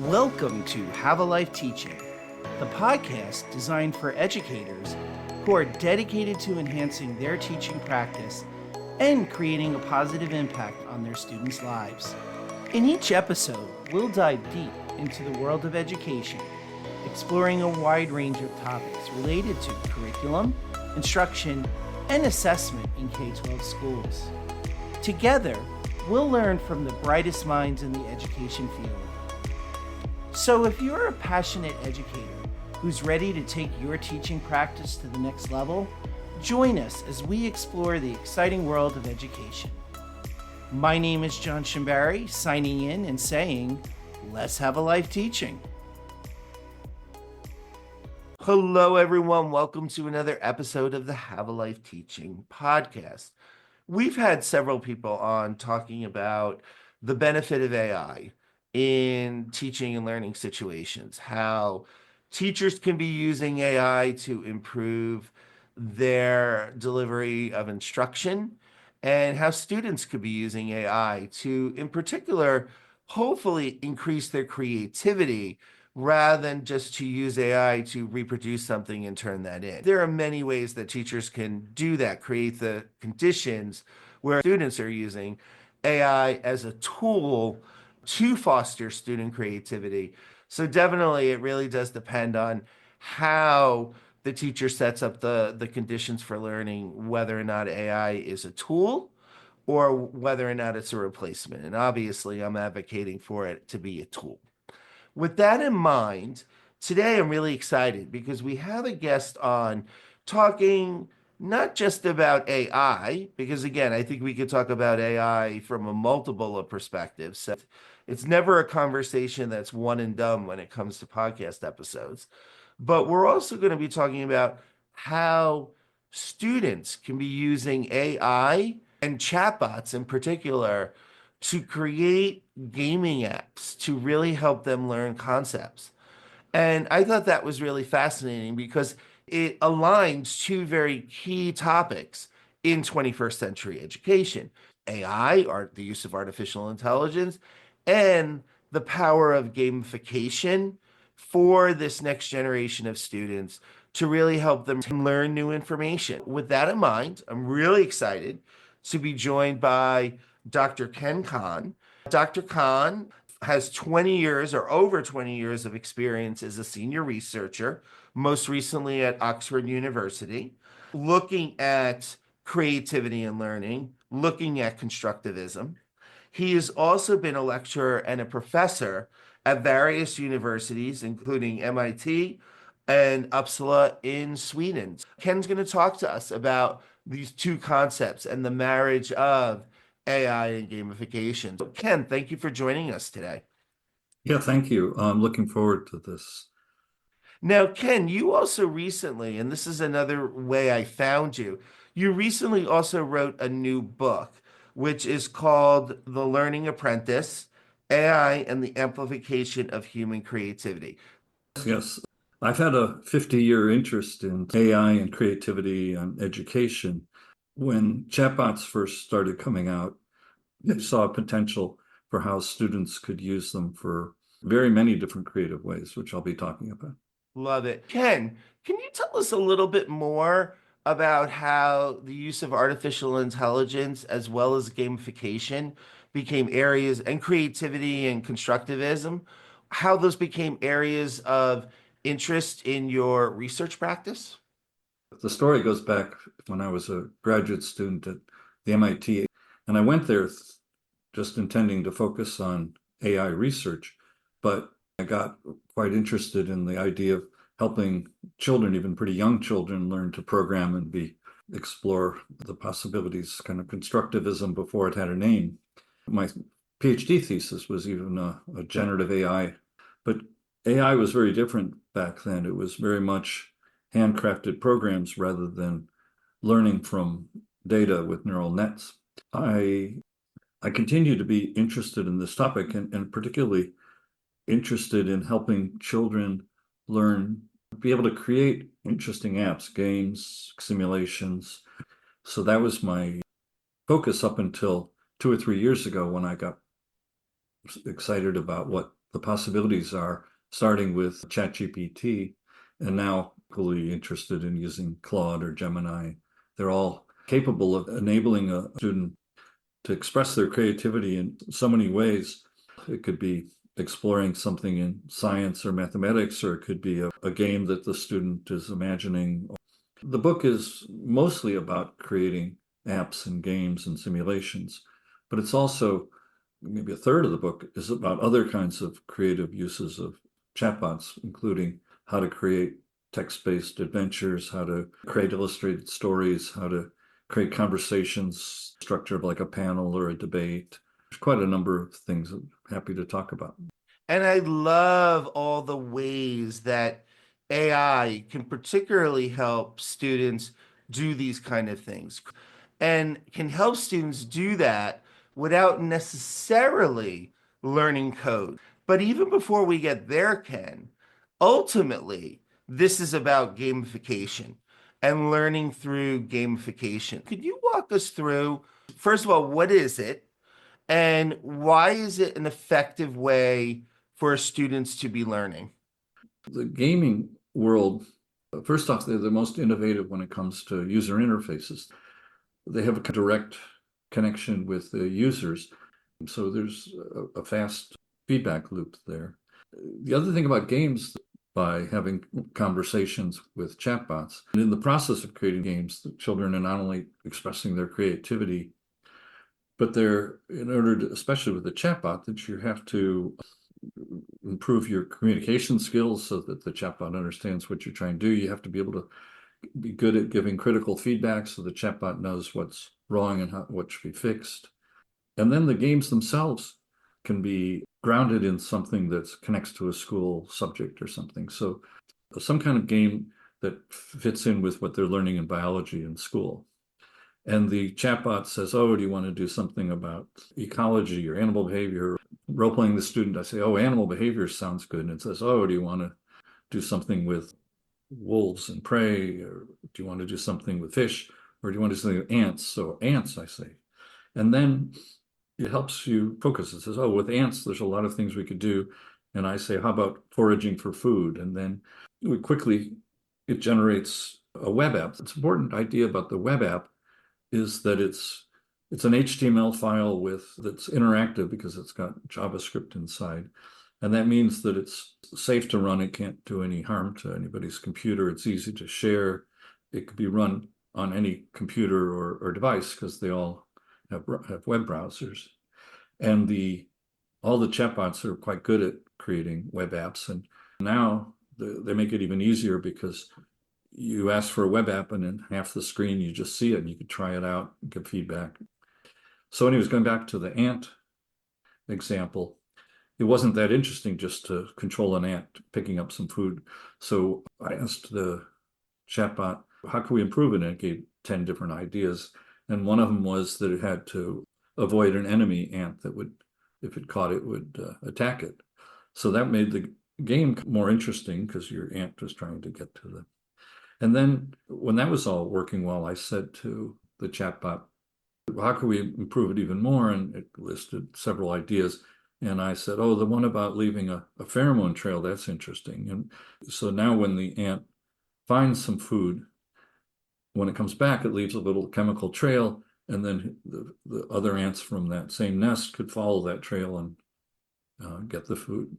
Welcome to Have a Life Teaching, the podcast designed for educators who are dedicated to enhancing their teaching practice and creating a positive impact on their students' lives. In each episode, we'll dive deep into the world of education, exploring a wide range of topics related to curriculum, instruction, and assessment in K-12 schools. Together, we'll learn from the brightest minds in the education field. So if you're a passionate educator who's ready to take your teaching practice to the next level, join us as we explore the exciting world of education. My name is John Shimbari, signing in and saying, let's have a life teaching. Hello, everyone. Welcome to another episode of the Have a Life Teaching podcast. We've had several people on talking about the benefit of AI in teaching and learning situations, how teachers can be using AI to improve their delivery of instruction, and how students could be using AI to, in particular, hopefully increase their creativity rather than just to use AI to reproduce something and turn that in. There are many ways that teachers can do that, create the conditions where students are using AI as a tool to foster student creativity. So definitely it really does depend on how the teacher sets up the conditions for learning, whether or not AI is a tool or whether or not it's a replacement. And obviously I'm advocating for it to be a tool. With that in mind, today I'm really excited because we have a guest on talking not just about AI, because again, I think we could talk about AI from a multiple of perspectives. So it's never a conversation that's one and done when it comes to podcast episodes. But we're also going to be talking about how students can be using AI and chatbots in particular to create gaming apps to really help them learn concepts. And I thought that was really fascinating because it aligns two very key topics in 21st century education: AI, or the use of artificial intelligence, and the power of gamification for this next generation of students to really help them learn new information. With that in mind, I'm really excited to be joined by Dr. Kahn. Dr. Kahn has 20 years or over 20 years of experience as a senior researcher, most recently at Oxford University, looking at creativity and learning, looking at constructivism. He has also been a lecturer and a professor at various universities, including MIT and Uppsala in Sweden. Ken's going to talk to us about these two concepts and the marriage of AI and gamification. So Ken, thank you for joining us today. Yeah, thank you. I'm looking forward to this. Now, Ken, you also recently, and this is another way I found you, you recently also wrote a new book, which is called The Learning Apprentice: AI and the Amplification of Human Creativity. Yes, I've had a 50-year interest in AI and creativity and education. When chatbots first started coming out, I saw potential for how students could use them for very many different creative ways, which I'll be talking about. Love it. Ken, can you tell us a little bit more about how the use of artificial intelligence as well as gamification became areas, and creativity and constructivism, how those became areas of interest in your research practice? The story goes back when I was a graduate student at the MIT, and I went there just intending to focus on AI research, but I got quite interested in the idea of helping children, even pretty young children, learn to program and explore the possibilities, kind of constructivism before it had a name. My PhD thesis was even a generative AI, but AI was very different back then. It was very much handcrafted programs rather than learning from data with neural nets. I continue to be interested in this topic and particularly interested in helping children learn, be able to create interesting apps, games, simulations. So that was my focus up until 2 or 3 years ago when I got excited about what the possibilities are, starting with ChatGPT, and now equally interested in using Claude or Gemini. They're all capable of enabling a student to express their creativity in so many ways. It could be exploring something in science or mathematics, or it could be a game that the student is imagining. The book is mostly about creating apps and games and simulations, but it's also maybe a third of the book is about other kinds of creative uses of chatbots, including how to create text-based adventures, how to create illustrated stories, how to create conversations structured like a panel or a debate. There's quite a number of things I'm happy to talk about. And I love all the ways that AI can particularly help students do these kind of things and can help students do that without necessarily learning code. But even before we get there, Ken, ultimately, this is about gamification and learning through gamification. Could you walk us through, first of all, what is it? And why is it an effective way for students to be learning? The gaming world, first off, they're the most innovative when it comes to user interfaces. They have a direct connection with the users, so there's a fast feedback loop there. The other thing about games, by having conversations with chatbots, and in the process of creating games, the children are not only expressing their creativity, but they're, in order to, especially with the chatbot, that you have to improve your communication skills so that the chatbot understands what you're trying to do. You have to be able to be good at giving critical feedback so the chatbot knows what's wrong and what should be fixed. And then the games themselves can be grounded in something that connects to a school subject or something. So some kind of game that fits in with what they're learning in biology in school. And the chatbot says, oh, do you want to do something about ecology or animal behavior? Role playing the student, I say, oh, animal behavior sounds good. And it says, oh, do you want to do something with wolves and prey? Or do you want to do something with fish? Or do you want to do something with ants? So ants, I say. And then it helps you focus. It says, oh, with ants, there's a lot of things we could do. And I say, how about foraging for food? And then it generates a web app. It's an important idea about the web app is that it's an HTML file that's interactive because it's got JavaScript inside. And that means that it's safe to run. It can't do any harm to anybody's computer. It's easy to share. It could be run on any computer or device because they all have web browsers. And all the chatbots are quite good at creating web apps. And now they make it even easier because you ask for a web app and in half the screen you just see it and you can try it out and give feedback. So anyways, going back to the ant example, it wasn't that interesting just to control an ant picking up some food. So I asked the chatbot, how can we improve it? And it gave 10 different ideas. And one of them was that it had to avoid an enemy ant that would, if it caught it, would attack it. So that made the game more interesting because your ant was trying to get to the. And then when that was all working well, I said to the chatbot, how can we improve it even more? And it listed several ideas. And I said, oh, the one about leaving a pheromone trail, that's interesting. And so now when the ant finds some food, when it comes back, it leaves a little chemical trail. And then the other ants from that same nest could follow that trail and get the food.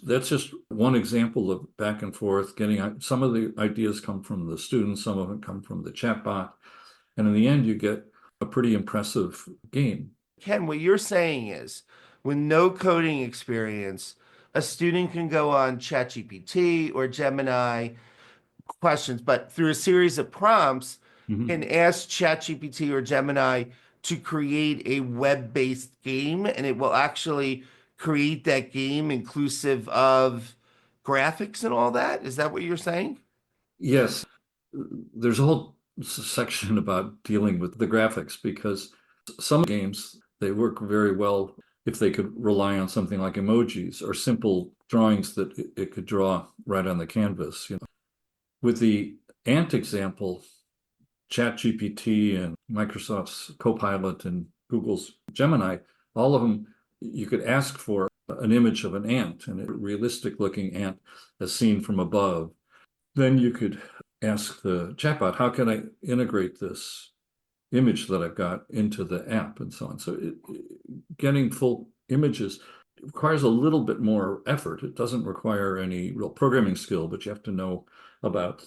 That's just one example of back and forth getting. Some of the ideas come from the students, some of them come from the chatbot. And in the end, you get a pretty impressive game. Ken, what you're saying is, with no coding experience, a student can go on ChatGPT or Gemini questions, but through a series of prompts, Mhm. can ask ChatGPT or Gemini to create a web-based game, and it will actually create that game inclusive of graphics and all that. Is that what you're saying? Yes, there's a whole section about dealing with the graphics because some games, they work very well if they could rely on something like emojis or simple drawings that it could draw right on the canvas. With the ant example, ChatGPT and Microsoft's Copilot and Google's Gemini, all of them, you could ask for an image of an ant, and a realistic looking ant as seen from above. Then you could ask the chatbot, how can I integrate this image that I've got into the app and so on. So getting full images requires a little bit more effort. It doesn't require any real programming skill, but you have to know about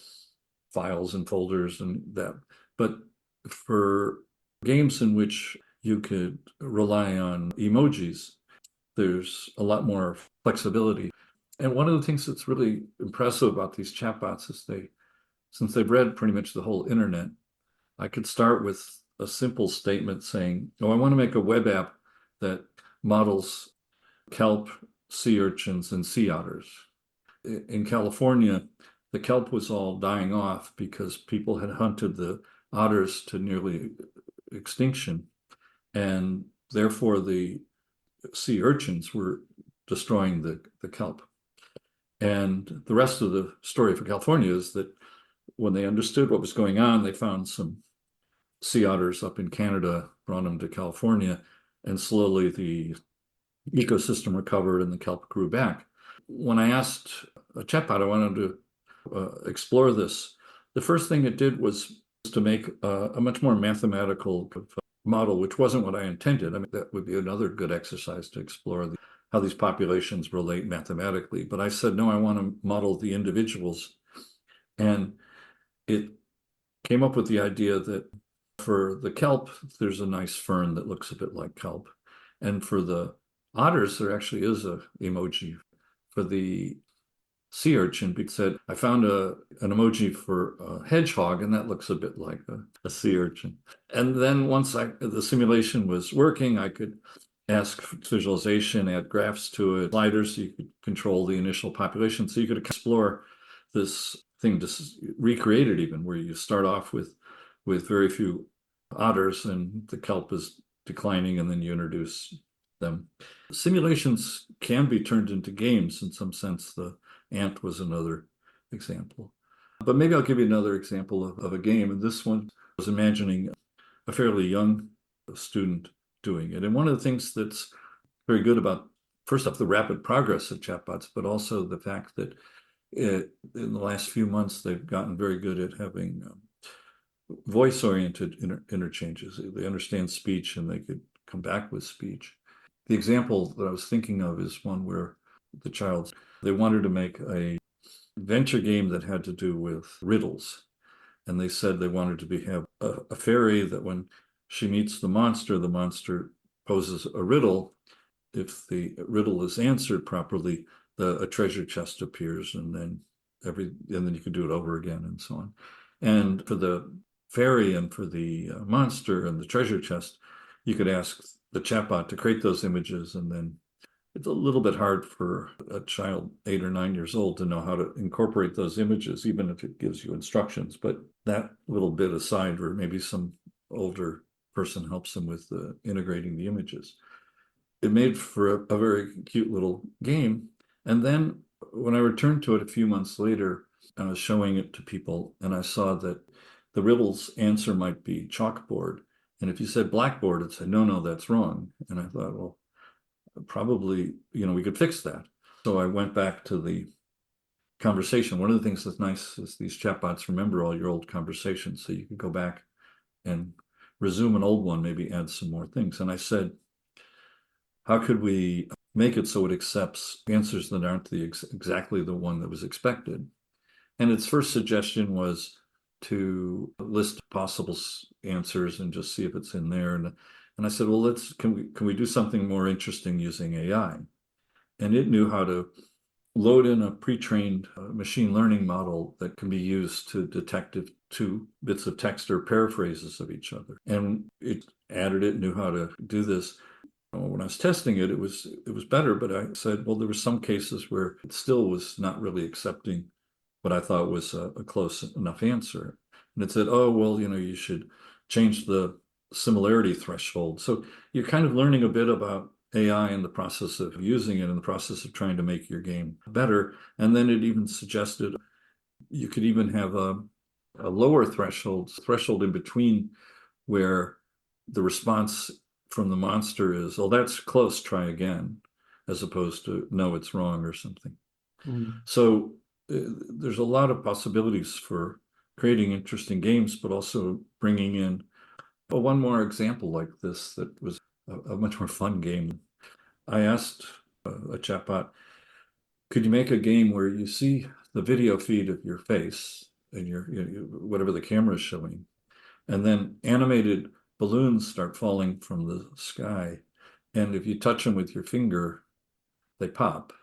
files and folders and that. But for games in which you could rely on emojis, there's a lot more flexibility. And one of the things that's really impressive about these chatbots is since they've read pretty much the whole internet, I could start with a simple statement saying, oh, I want to make a web app that models kelp, sea urchins, and sea otters. In California, the kelp was all dying off because people had hunted the otters to nearly extinction. And therefore, the sea urchins were destroying the kelp. And the rest of the story for California is that when they understood what was going on, they found some sea otters up in Canada, brought them to California, and slowly the ecosystem recovered and the kelp grew back. When I asked a chatbot, I wanted to explore this. The first thing it did was to make a much more mathematical model, which wasn't what I intended. I mean, that would be another good exercise to explore how these populations relate mathematically. But I said, no, I want to model the individuals. And it came up with the idea that for the kelp, there's a nice fern that looks a bit like kelp. And for the otters, there actually is a emoji. For the sea urchin, because said, I found an emoji for a hedgehog, and that looks a bit like a sea urchin. And then once the simulation was working, I could ask visualization, add graphs to it, sliders, so you could control the initial population. So you could explore this thing, to recreate it even, where you start off with very few otters and the kelp is declining, and then you introduce them. Simulations can be turned into games in some sense. The ant was another example. But maybe I'll give you another example of a game. And this one, I was imagining a fairly young student doing it. And one of the things that's very good about, first off, the rapid progress of chatbots, but also the fact that in the last few months, they've gotten very good at having voice-oriented interchanges. They understand speech and they could come back with speech. The example that I was thinking of is one where they wanted to make a adventure game that had to do with riddles. And they said they wanted to have a fairy that when she meets the monster poses a riddle. If the riddle is answered properly, a treasure chest appears, and then you can do it over again and so on. And for the fairy and for the monster and the treasure chest, you could ask the chatbot to create those images, and then it's a little bit hard for a child 8 or 9 years old to know how to incorporate those images, even if it gives you instructions. But that little bit aside, or maybe some older person helps them with integrating the images. It made for a very cute little game. And then when I returned to it a few months later, I was showing it to people, and I saw that the riddle's answer might be chalkboard. And if you said blackboard, it said, no, that's wrong. And I thought, well, probably, we could fix that. So I went back to the conversation. One of the things that's nice is these chatbots remember all your old conversations. So you could go back and resume an old one, maybe add some more things. And I said, how could we make it so it accepts answers that aren't exactly the one that was expected? And its first suggestion was to list possible answers and just see if it's in there. And I said, well, can we do something more interesting using AI? And it knew how to load in a pre-trained machine learning model that can be used to detect if two bits of text are paraphrases of each other. And it knew how to do this. When I was testing it, it was better, but I said, well, there were some cases where it still was not really accepting what I thought was a close enough answer. And it said, oh, well, you should change the similarity threshold. So you're kind of learning a bit about AI in the process of using it, in the process of trying to make your game better. And then it even suggested you could even have a lower threshold in between, where the response from the monster is, oh, that's close, try again. as opposed to no, it's wrong or something. Mm. So there's a lot of possibilities for creating interesting games, but also bringing in one more example like this that was a much more fun game. I asked a chatbot, could you make a game where you see the video feed of your face and whatever the camera is showing, and then animated balloons start falling from the sky, and if you touch them with your finger, they pop,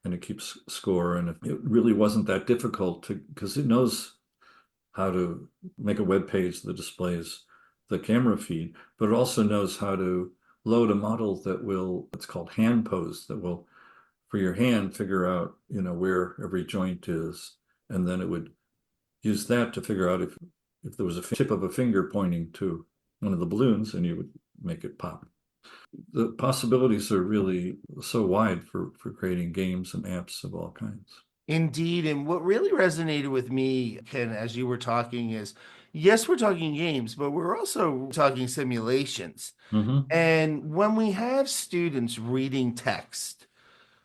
and it keeps score. And it really wasn't that difficult to because it knows how to make a web page that displays the camera feed, but it also knows how to load a model that will, it's called hand pose, that will, for your hand, figure out, where every joint is. And then it would use that to figure out if there was a tip of a finger pointing to one of the balloons, and you would make it pop. The possibilities are really so wide for creating games and apps of all kinds. Indeed. And what really resonated with me, Ken, as you were talking is yes, we're talking games, but we're also talking simulations. Mm-hmm. And when we have students reading text,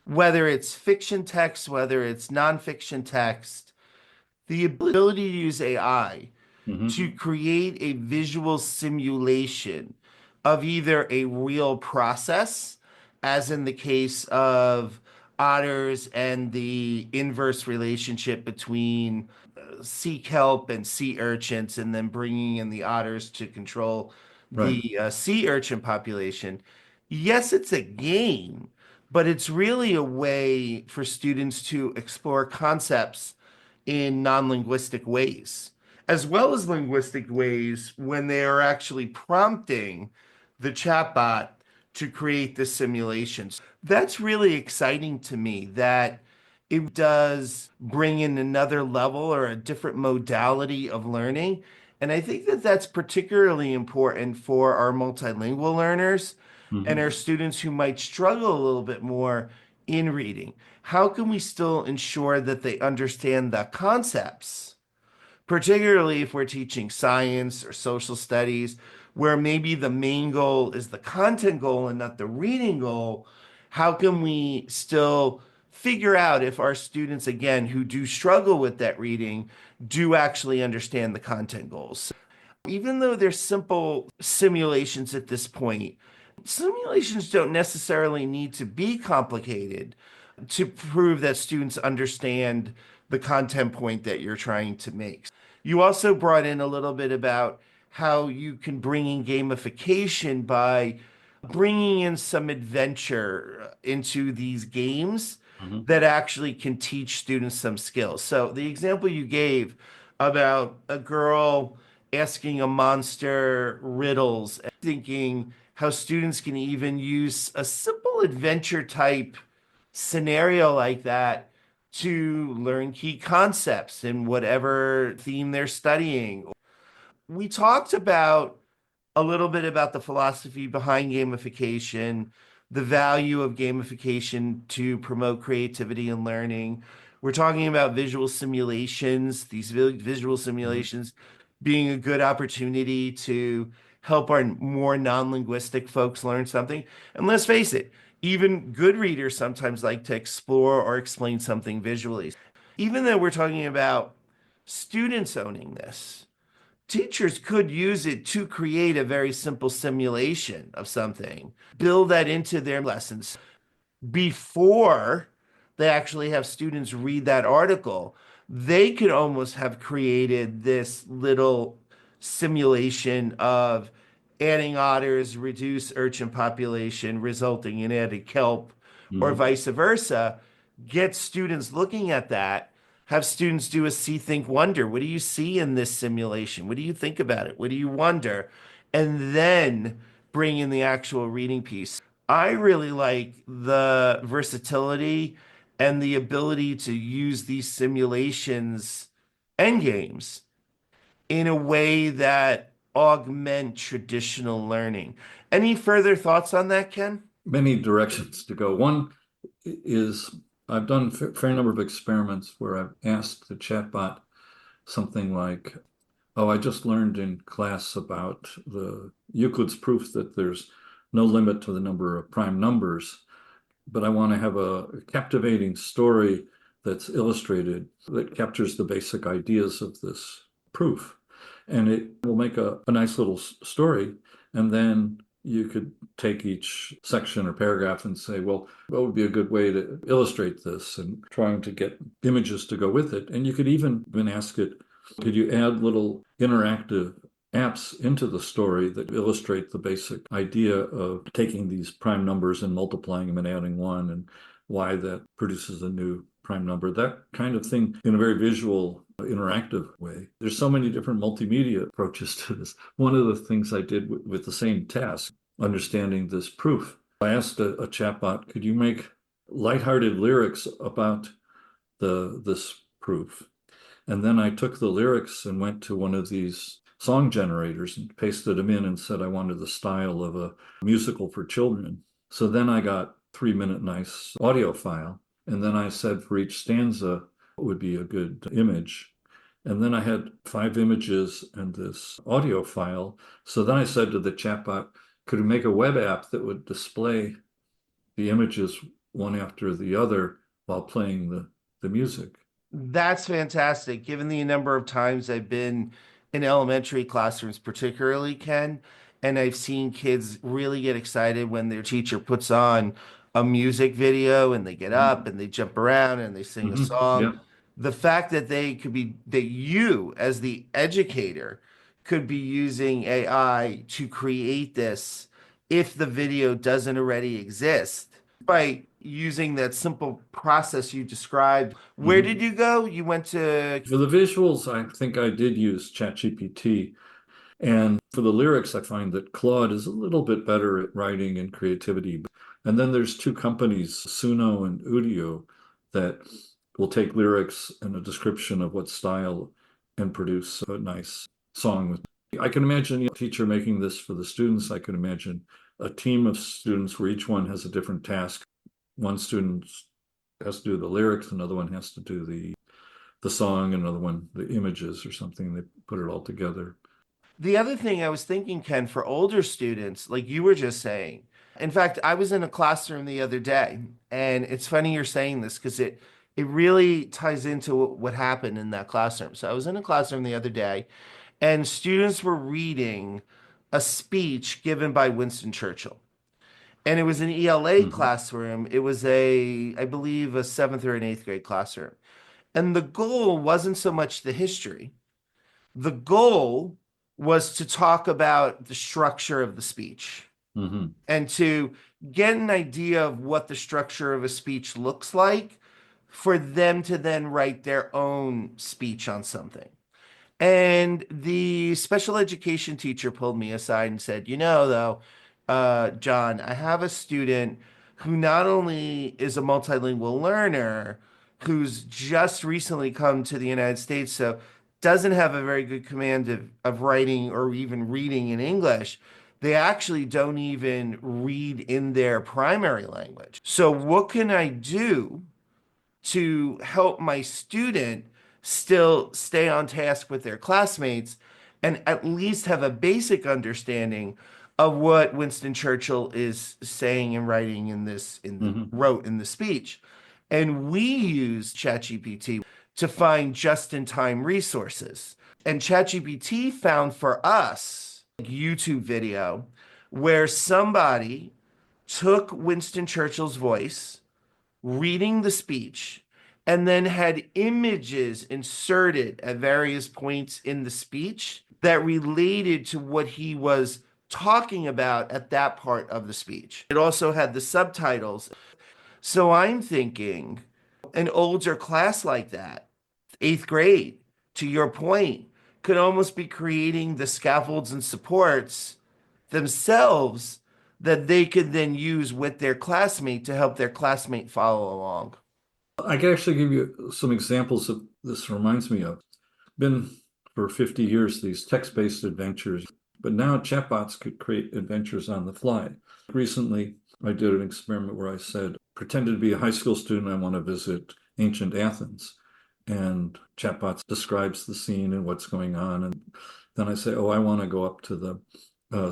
whether it's fiction text, whether it's nonfiction text, the ability to use AI Mm-hmm. to create a visual simulation of either a real process, as in the case of otters and the inverse relationship between sea kelp and sea urchins, and then bringing in the otters to control Right. the sea urchin population. Yes, it's a game, but it's really a way for students to explore concepts in non-linguistic ways, as well as linguistic ways when they are actually prompting the chatbot to create the simulations. That's really exciting to me that it does bring in another level or a different modality of learning. And I think that that's particularly important for our multilingual learners and Mm-hmm. our students who might struggle a little bit more in reading. How can we still ensure that they understand the concepts, particularly if we're teaching science or social studies, where maybe the main goal is the content goal and not the reading goal? How can we still figure out if our students, again, who do struggle with that reading, do actually understand the content goals? Even though they're simple simulations at this point, simulations don't necessarily need to be complicated to prove that students understand the content point that you're trying to make. You also brought in a little bit about how you can bring in gamification by bringing in some adventure into these games Mm-hmm. that actually can teach students some skills. So the example you gave about a girl asking a monster riddles and thinking how students can even use a simple adventure type scenario like that to learn key concepts in whatever theme they're studying. We talked about a little bit about the philosophy behind gamification, the value of gamification to promote creativity and learning. We're talking about visual simulations, these visual Mm-hmm. simulations being a good opportunity to help our more non-linguistic folks learn something. And let's face it, even good readers sometimes like to explore or explain something visually. Even though we're talking about students owning this, teachers could use it to create a very simple simulation of something, build that into their lessons before they actually have students read that article. They could almost have created this little simulation of adding otters, reduce urchin population, resulting in added kelp, or Mm-hmm. vice versa. Get students looking at that. Have students do a see, think, wonder. What do you see in this simulation? What do you think about it? What do you wonder? And then bring in the actual reading piece. I really like the versatility and the ability to use these simulations and games in a way that augment traditional learning. Any further thoughts on that, Ken? Many directions to go. One is I've done a fair number of experiments where I've asked the chatbot something like, oh, I just learned in class about the Euclid's proof that there's no limit to the number of prime numbers. but I want to have a captivating story that's illustrated that captures the basic ideas of this proof. And it will make a nice little story. And then you could take each section or paragraph and say, well, what would be a good way to illustrate this, and trying to get images to go with it. And you could even ask it, could you add little interactive apps into the story that illustrate the basic idea of taking these prime numbers and multiplying them and adding one, and why that produces a new prime number, that kind of thing, in a very visual, interactive way. There's so many different multimedia approaches to this. One of the things I did with the same task, understanding this proof, I asked a chatbot, could you make lighthearted lyrics about this proof? And then I took the lyrics and went to one of these song generators and pasted them in and said I wanted the style of a musical for children. So then I got 3-minute nice audio file. And then I said for each stanza, what would be a good image. And then I had 5 images and this audio file. So then I said to the chatbot, could we make a web app that would display the images one after the other while playing the music? That's fantastic. Given the number of times I've been in elementary classrooms, particularly, Ken, and I've seen kids really get excited when their teacher puts on a music video and they get up and they jump around and they sing a Yeah. song. The fact that that you, as the educator, could be using AI to create this if the video doesn't already exist by using that simple process you described. Where did you go? You went to. For the visuals, I think I did use ChatGPT. And for the lyrics, I find that Claude is a little bit better at writing and creativity. And then there's 2 companies, Suno and Udio, that will take lyrics and a description of what style and produce a nice song with. I can imagine a teacher making this for the students. I can imagine a team of students where each one has a different task. One student has to do the lyrics, another one has to do the song, another one the images or something. They put it all together. The other thing I was thinking, Ken, for older students, like you were just saying. In fact, I was in a classroom the other day, and it's funny you're saying this because it really ties into what happened in that classroom. So I was in a classroom the other day, and students were reading a speech given by Winston Churchill. And it was an ELA Mhm. classroom. It was I believe, a seventh or an eighth grade classroom. And the goal wasn't so much the history. The goal was to talk about the structure of the speech Mhm. and to get an idea of what the structure of a speech looks like for them to then write their own speech on something. And the special education teacher pulled me aside and said, though, John, I have a student who not only is a multilingual learner, who's just recently come to the United States, so doesn't have a very good command of writing or even reading in English. They actually don't even read in their primary language. So, what can I do to help my student still stay on task with their classmates and at least have a basic understanding of what Winston Churchill is saying and writing Mhm. wrote in the speech. And we use ChatGPT to find just-in-time resources. And ChatGPT found for us a YouTube video where somebody took Winston Churchill's voice reading the speech, and then had images inserted at various points in the speech that related to what he was talking about at that part of the speech. It also had the subtitles. So I'm thinking an older class like that, eighth grade, to your point, could almost be creating the scaffolds and supports themselves that they could then use with their classmate to help their classmate follow along. I can actually give you some examples of this. Reminds me of been for 50 years these text-based adventures, but now chatbots could create adventures on the fly. Recently, I did an experiment where I said, pretended to be a high school student. I want to visit ancient Athens. And chatbots describes the scene and what's going on. And then I say, oh, I want to go up to the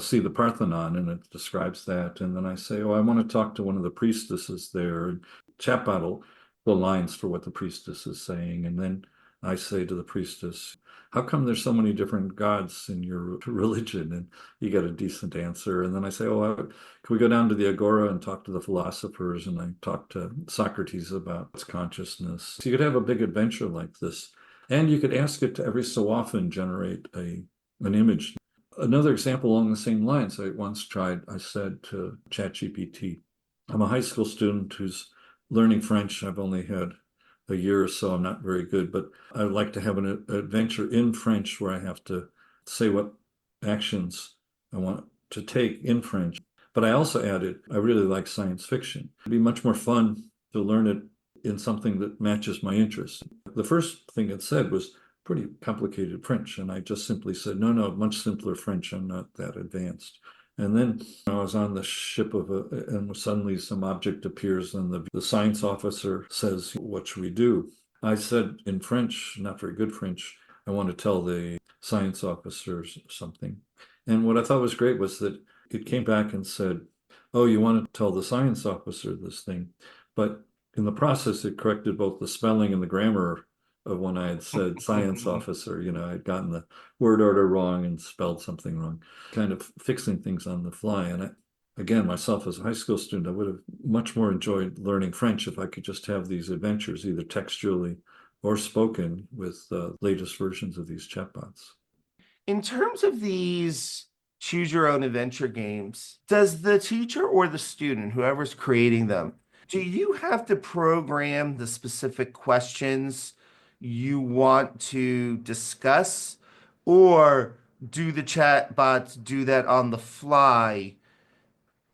see the Parthenon, and it describes that. And then I say, oh, I want to talk to one of the priestesses there. And chatbot will lines for what the priestess is saying. And then I say to the priestess, how come there's so many different gods in your religion? And you get a decent answer. And then I say, oh, can we go down to the Agora and talk to the philosophers? And I talk to Socrates about its consciousness. So you could have a big adventure like this. And you could ask it to every so often generate an image. Another example along the same lines, I said to ChatGPT, I'm a high school student who's learning French. I've only had a year or so. I'm not very good, but I would like to have an adventure in French where I have to say what actions I want to take in French. But I also added, I really like science fiction. It'd be much more fun to learn it in something that matches my interests. The first thing it said was pretty complicated French, and I just simply said, no, no, much simpler French. I'm not that advanced. And then I was on the ship and suddenly some object appears, and the science officer says, what should we do? I said in French, not very good French, I want to tell the science officers something. And what I thought was great was that it came back and said, oh, you want to tell the science officer this thing. But in the process, it corrected both the spelling and the grammar of when I had said science officer. I had gotten the word order wrong and spelled something wrong, kind of fixing things on the fly. And again, myself as a high school student, I would have much more enjoyed learning French if I could just have these adventures, either textually or spoken, with the latest versions of these chatbots. In terms of these choose your own adventure games, does the teacher or the student, whoever's creating them, do you have to program the specific questions you want to discuss, or do the chat bots do that on the fly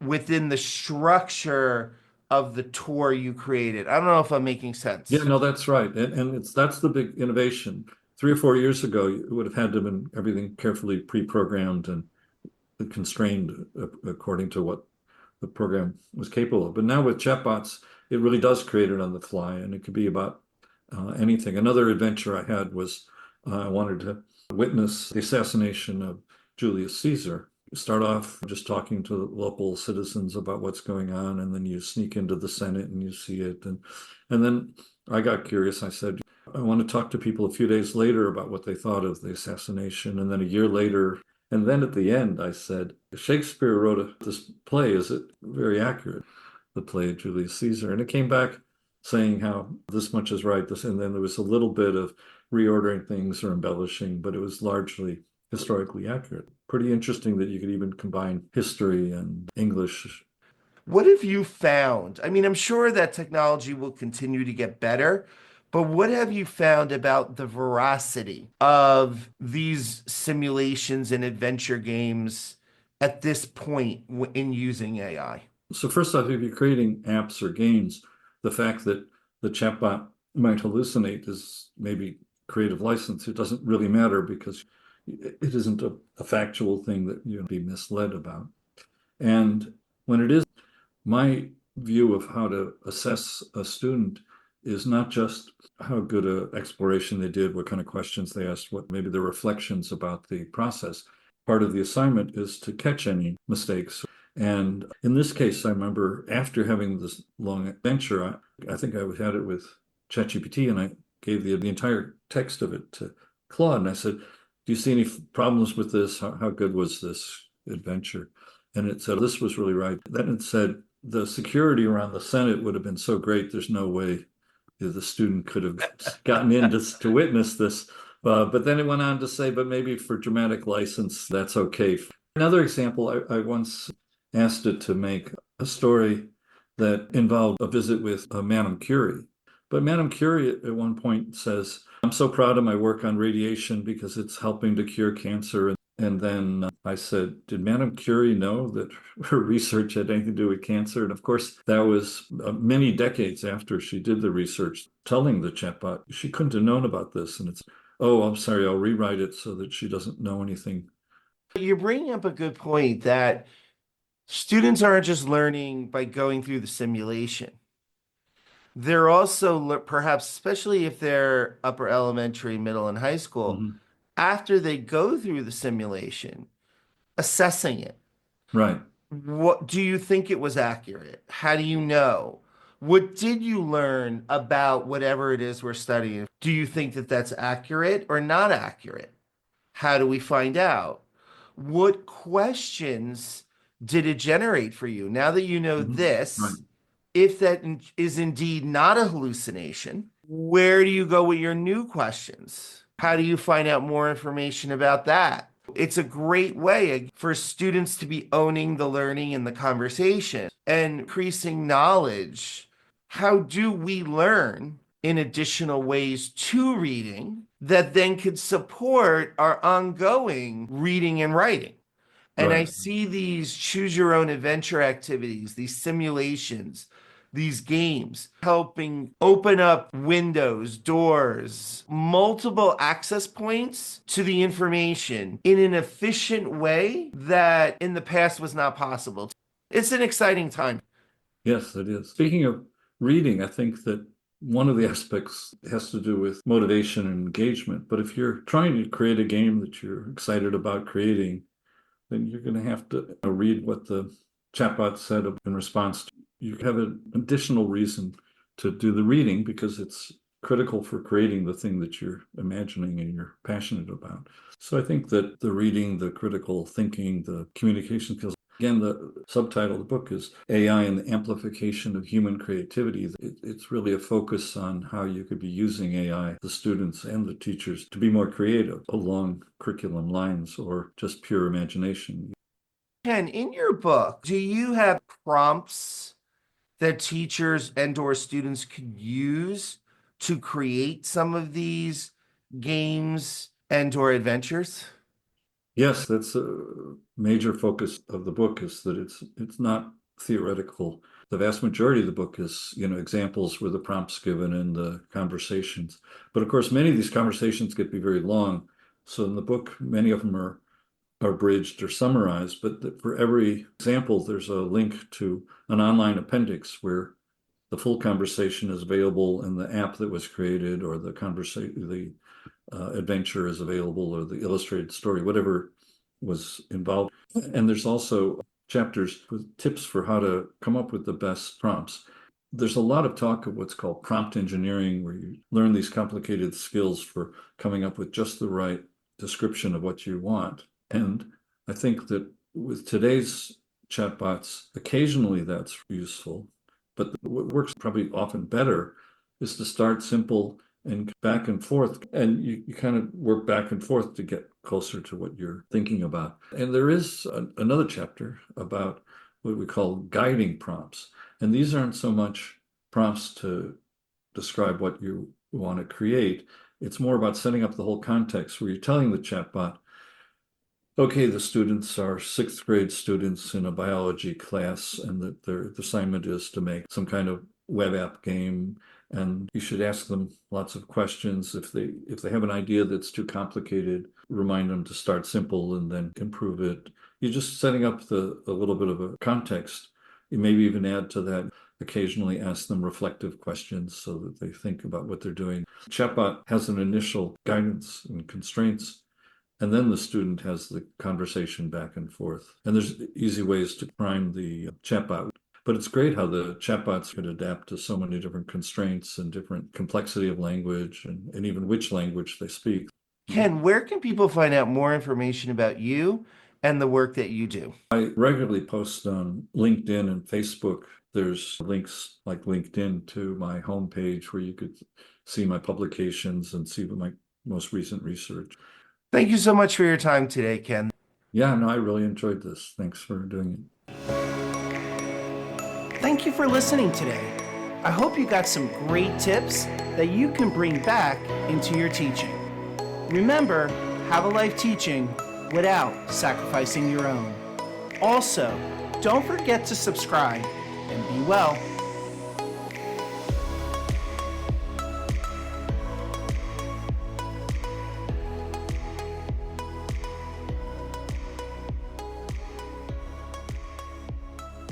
within the structure of the tour you created? I don't know if I'm making Yeah, sense. no, that's right. And that's the big innovation. 3 or 4 years ago, it would have had to have been everything carefully pre-programmed and constrained according to what the program was capable of. But now with chatbots, it really does create it on the fly, and it could be about anything. Another adventure I had was I wanted to witness the assassination of Julius Caesar. You start off just talking to local citizens about what's going on, and then you sneak into the Senate and you see it. And then I got curious. I said, I want to talk to people a few days later about what they thought of the assassination. And then a year later, and then at the end, I said, Shakespeare wrote this play. Is it very accurate? The play of Julius Caesar. And it came back saying how this much is right, this, and then there was a little bit of reordering things or embellishing, but it was largely historically accurate. Pretty interesting that you could even combine history and English. What have you found? I mean, I'm sure that technology will continue to get better, but what have you found about the veracity of these simulations and adventure games at this point in using AI? So first off, if you're creating apps or games, the fact that the chatbot might hallucinate is maybe creative license. It doesn't really matter because it isn't a factual thing that you'd be misled about. And when it is, my view of how to assess a student is not just how good a exploration they did, what kind of questions they asked, what maybe the reflections about the process. Part of the assignment is to catch any mistakes. And in this case, I remember after having this long adventure, I think I had it with ChatGPT, and I gave the entire text of it to Claude. And I said, do you see any problems with this? How good was this adventure? And it said, this was really right. Then it said, the security around the Senate would have been so great, there's no way the student could have gotten in to witness this. But then it went on to say, but maybe for dramatic license, that's okay. Another example, I once asked it to make a story that involved a visit with Madame Curie. But Madame Curie at one point says, I'm so proud of my work on radiation because it's helping to cure cancer. And then I said, did Madame Curie know that her research had anything to do with cancer? And of course, that was many decades after she did the research, telling the chatbot she couldn't have known about this. And it's, oh, I'm sorry, I'll rewrite it so that she doesn't know anything. You're bringing up a good point that students aren't just learning by going through the simulation. They're also perhaps, especially if they're upper elementary, middle, and high school, Mhm. after they go through the simulation, assessing it. Right. What do you think it was accurate? How do you know? What did you learn about whatever it is we're studying? Do you think that that's accurate or not accurate? How do we find out? What questions did it generate for you? Now that you know Right. this, if that is indeed not a hallucination, where do you go with your new questions? How do you find out more information about that? It's a great way for students to be owning the learning and the conversation and increasing knowledge. How do we learn in additional ways to reading that then could support our ongoing reading and writing? And I Right. see these choose your own adventure activities, these simulations, these games helping open up windows, doors, multiple access points to the information in an efficient way that in the past was not possible. It's an exciting time. Yes, it is. Speaking of reading, I think that one of the aspects has to do with motivation and engagement. But if you're trying to create a game that you're excited about creating, then you're going to have to read what the chatbot said in response to. You have an additional reason to do the reading because it's critical for creating the thing that you're imagining and you're passionate about. So I think that the reading, the critical thinking, the communication skills. Again, the subtitle of the book is AI and the Amplification of Human Creativity. It's really a focus on how you could be using AI, the students and the teachers, to be more creative along curriculum lines or just pure imagination. Ken, in your book, do you have prompts that teachers and or students could use to create some of these games and or adventures? Yes, that's a major focus of the book is that it's not theoretical. The vast majority of the book is, examples where the prompts given and the conversations. But of course, many of these conversations get to be very long. So in the book, many of them are abridged or summarized, but for every example, there's a link to an online appendix where the full conversation is available in the app that was created or the adventure is available or the illustrated story, whatever was involved. And there's also chapters with tips for how to come up with the best prompts. There's a lot of talk of what's called prompt engineering, where you learn these complicated skills for coming up with just the right description of what you want. And I think that with today's chatbots, occasionally that's useful, but what works probably often better is to start simple and back and forth. And you kind of work back and forth to get closer to what you're thinking about. And there is another chapter about what we call guiding prompts. And these aren't so much prompts to describe what you want to create. It's more about setting up the whole context where you're telling the chatbot, okay, the students are sixth grade students in a biology class, and that their assignment is to make some kind of web app game. And you should ask them lots of questions. If they have an idea that's too complicated, remind them to start simple and then improve it. You're just setting up a little bit of a context. You maybe even add to that, occasionally ask them reflective questions so that they think about what they're doing. Chatbot has an initial guidance and constraints, and then the student has the conversation back and forth. And there's easy ways to prime the chatbot. But it's great how the chatbots could adapt to so many different constraints and different complexity of language and even which language they speak. Ken, where can people find out more information about you and the work that you do? I regularly post on LinkedIn and Facebook. There's links like LinkedIn to my homepage where you could see my publications and see my most recent research. Thank you so much for your time today, Ken. Yeah, no, I really enjoyed this. Thanks for doing it. Thank you for listening today. I hope you got some great tips that you can bring back into your teaching. Remember, have a life teaching without sacrificing your own. Also, don't forget to subscribe and be well.